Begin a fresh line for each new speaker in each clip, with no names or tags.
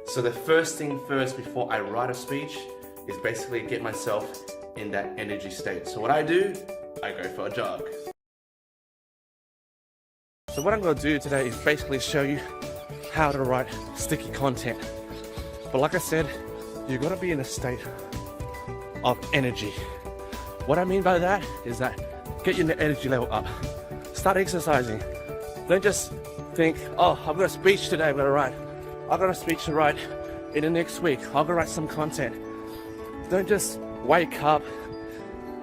So the first thing first before I write a speech is basically get myself in that energy state. So what I do, I go for a jog. So what I'm going to do today is basically show you how to write sticky content. But like I said, you've got to be in a state of energy. What I mean by that is that get your energy level up. Start exercising. Don't just think, oh, I've got a speech today I'm going to write. I've got a speech to write in the next week. I'm going to write some content. Don't just wake up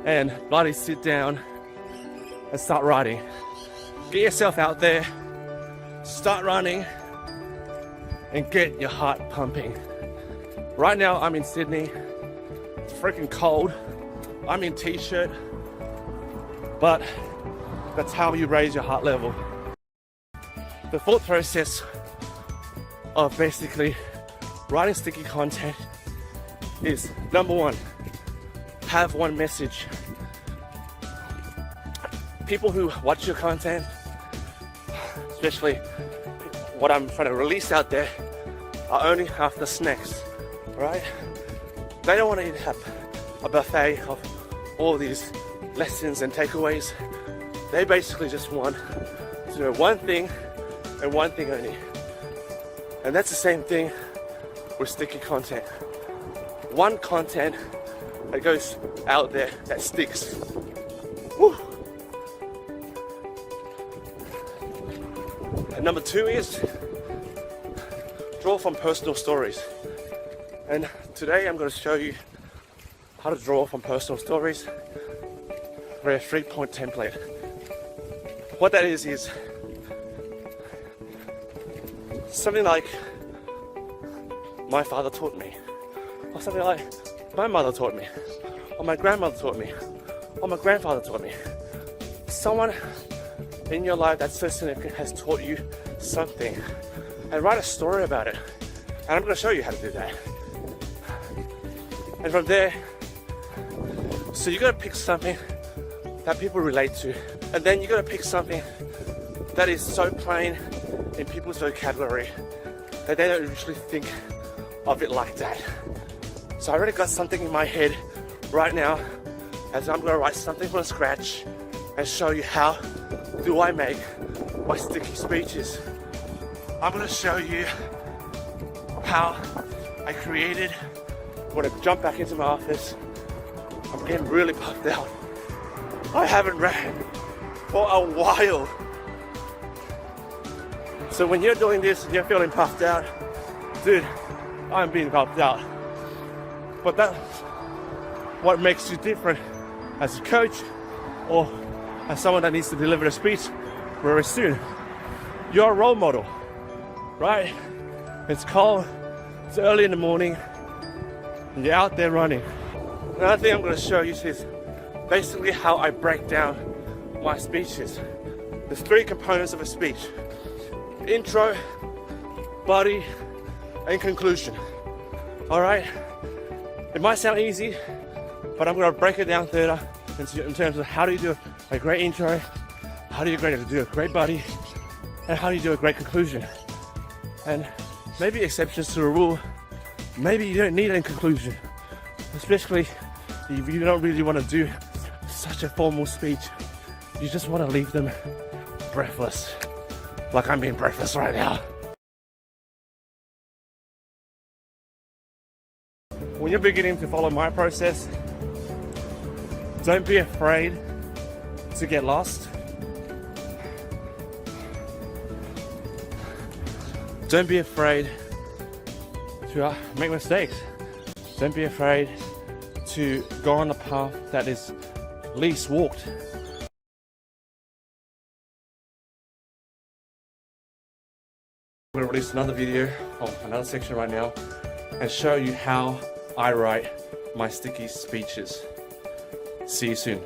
and bloody sit down and start writing. Get yourself out there, start running, and get your heart pumping. Right now I'm in Sydney. It's freaking cold. I'm in t-shirt, but that's how you raise your heart level. The thought process of basically writing sticky content is, number one, have one message. People who watch your content, especially what I'm trying to release out there, are only after snacks, right? They don't want to have a buffet of all these lessons and takeaways. They basically just want to know one thing and one thing only. And that's the same thing with sticky content. One content that goes out there that sticks. Woo. And number two is draw from personal stories. And today I'm going to show you how to draw from personal stories for a 3-point template. What that is something like my father taught me, or something like my mother taught me, or my grandmother taught me, or my grandfather taught me. Someone in your life that's so significant has taught you something, and write a story about it. And I'm going to show you how to do that. And from there, so you got to pick something that people relate to, and then you got to pick something that is so plain in people's vocabulary that they don't usually think of it like that. So I already got something in my head right now, as I'm going to write something from scratch and show you how do I make my sticky speeches. I'm going to show you how I created. When I jump back into my office, I'm getting really puffed out. I haven't ran for a while. So when you're doing this and you're feeling puffed out, dude, I'm being puffed out. But that's what makes you different as a coach or as someone that needs to deliver a speech very soon. You're a role model, right? It's cold, it's early in the morning, and you're out there running. Another thing I'm going to show you is basically how I break down my speeches. There's 3 components of a speech: intro, body, and conclusion. All right? It might sound easy, but I'm going to break it down further in terms of how do you do a great intro, how do you do a great body, and how do you do a great conclusion. And maybe exceptions to the rule, maybe you don't need a conclusion, especially if you don't really want to do such a formal speech. You just want to leave them breathless, like I'm being breathless right now. When you're beginning to follow my process, don't be afraid to get lost. Don't be afraid to make mistakes. Don't be afraid to go on the path that is least walked. I'm going to release another video of another section right now and show you how I write my sticky speeches. See you soon.